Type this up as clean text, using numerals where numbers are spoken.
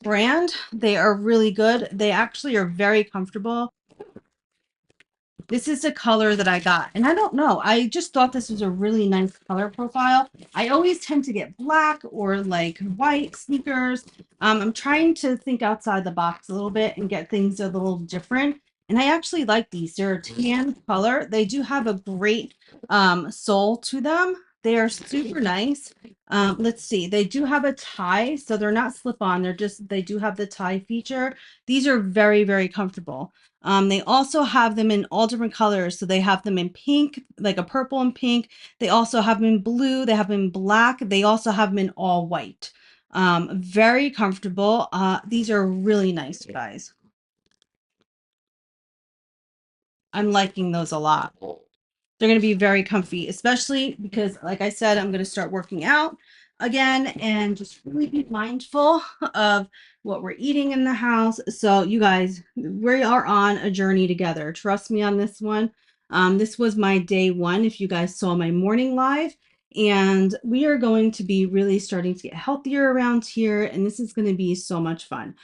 brand. They are really good. They actually are very comfortable. This is the color that I got. And I don't know. I just thought this was a really nice color profile. I always tend to get black or like white sneakers. I'm trying to think outside the box a little bit and get things a little different. And I actually like these. They're a tan color. They do have a great sole to them. They are super nice. Let's see. They do have a tie, so they're not slip on. They do have the tie feature. These are very, very comfortable. They also have them in all different colors. So they have them in pink, like a purple and pink. They also have them in blue. They have them in black. They also have them in all white. Very comfortable. These are really nice, guys. I'm liking those a lot. They're going to be very comfy, especially because, like I said, I'm going to start working out again and just really be mindful of what we're eating in the house. So, you guys, we are on a journey together. Trust me on this one. This was my day one, if you guys saw my morning live. And we are going to be really starting to get healthier around here. And this is going to be so much fun.